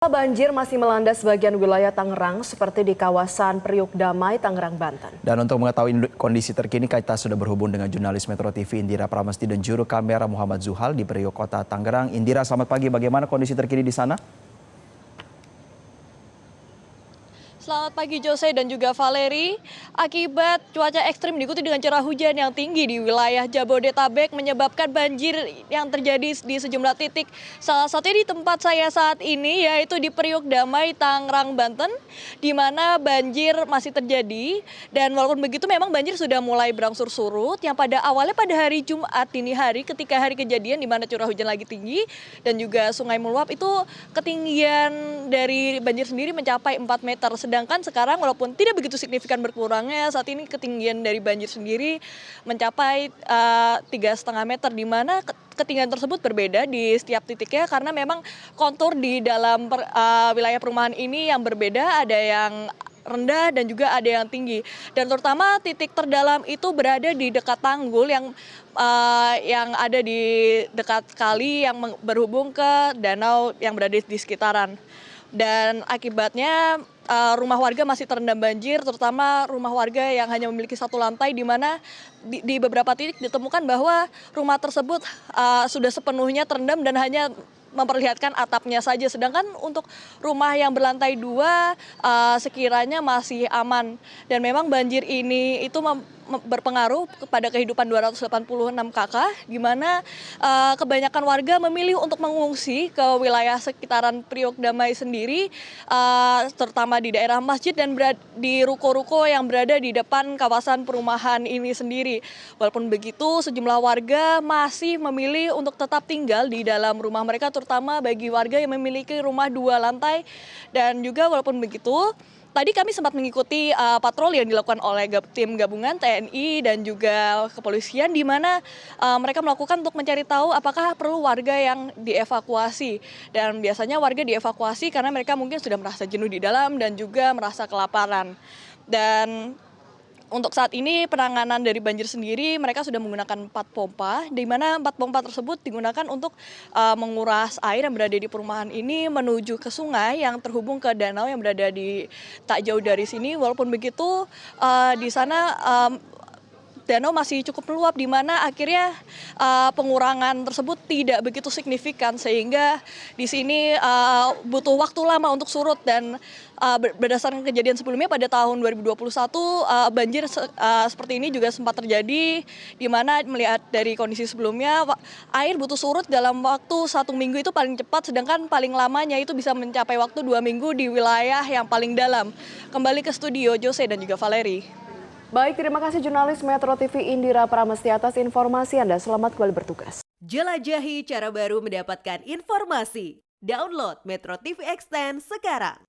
Banjir masih melanda sebagian wilayah Tangerang seperti di kawasan Priuk Damai, Tangerang, Banten. Dan untuk mengetahui kondisi terkini, kita sudah berhubung dengan jurnalis Metro TV Indira Pramesti dan juru kamera Muhammad Zuhal di Priuk, Kota Tangerang. Indira, selamat pagi. Bagaimana kondisi terkini di sana? Selamat pagi Jose dan juga Valeri. Akibat cuaca ekstrim diikuti dengan curah hujan yang tinggi di wilayah Jabodetabek menyebabkan banjir yang terjadi di sejumlah titik. Salah satunya di tempat saya saat ini yaitu di Priuk Damai, Tangerang, Banten, di mana banjir masih terjadi. Dan walaupun begitu memang banjir sudah mulai berangsur surut yang pada awalnya pada hari Jumat dini hari ketika hari kejadian di mana curah hujan lagi tinggi dan juga sungai meluap, itu ketinggian dari banjir sendiri mencapai 4 meter. Sedangkan sekarang walaupun tidak begitu signifikan berkurangnya, saat ini ketinggian dari banjir sendiri mencapai 3,5 meter, di mana ketinggian tersebut berbeda di setiap titiknya karena memang kontur di dalam wilayah perumahan ini yang berbeda, ada yang rendah dan juga ada yang tinggi. Dan terutama titik terdalam itu berada di dekat tanggul yang ada di dekat kali yang berhubung ke danau yang berada di sekitaran. Dan akibatnya rumah warga masih terendam banjir, terutama rumah warga yang hanya memiliki satu lantai, di mana di beberapa titik ditemukan bahwa rumah tersebut sudah sepenuhnya terendam dan hanya memperlihatkan atapnya saja. Sedangkan untuk rumah yang berlantai 2 sekiranya masih aman. Dan memang banjir ini itu berpengaruh kepada kehidupan 286 kakak, di mana kebanyakan warga memilih untuk mengungsi ke wilayah sekitaran Priuk Damai sendiri, terutama di daerah masjid dan di ruko-ruko yang berada di depan kawasan perumahan ini sendiri. Walaupun begitu, sejumlah warga masih memilih untuk tetap tinggal di dalam rumah mereka, terutama bagi warga yang memiliki rumah 2 lantai. Dan juga walaupun begitu, tadi kami sempat mengikuti patroli yang dilakukan oleh tim gabungan TNI dan juga kepolisian, di mana mereka melakukan untuk mencari tahu apakah perlu warga yang dievakuasi. Dan biasanya warga dievakuasi karena mereka mungkin sudah merasa jenuh di dalam dan juga merasa kelaparan. Dan untuk saat ini penanganan dari banjir sendiri mereka sudah menggunakan 4 pompa, di mana 4 pompa tersebut digunakan untuk menguras air yang berada di perumahan ini menuju ke sungai yang terhubung ke danau yang berada di tak jauh dari sini. Walaupun begitu di sana danau masih cukup meluap, di mana akhirnya pengurangan tersebut tidak begitu signifikan, sehingga di sini butuh waktu lama untuk surut. Dan berdasarkan kejadian sebelumnya pada tahun 2021 banjir seperti ini juga sempat terjadi, di mana melihat dari kondisi sebelumnya air butuh surut dalam waktu 1 minggu itu paling cepat, sedangkan paling lamanya itu bisa mencapai waktu 2 minggu di wilayah yang paling dalam. Kembali ke studio Jose dan juga Valeri. Baik, terima kasih jurnalis Metro TV Indira Pramesti atas informasi Anda. Selamat kembali bertugas. Jelajahi cara baru mendapatkan informasi. Download Metro TV Extend sekarang.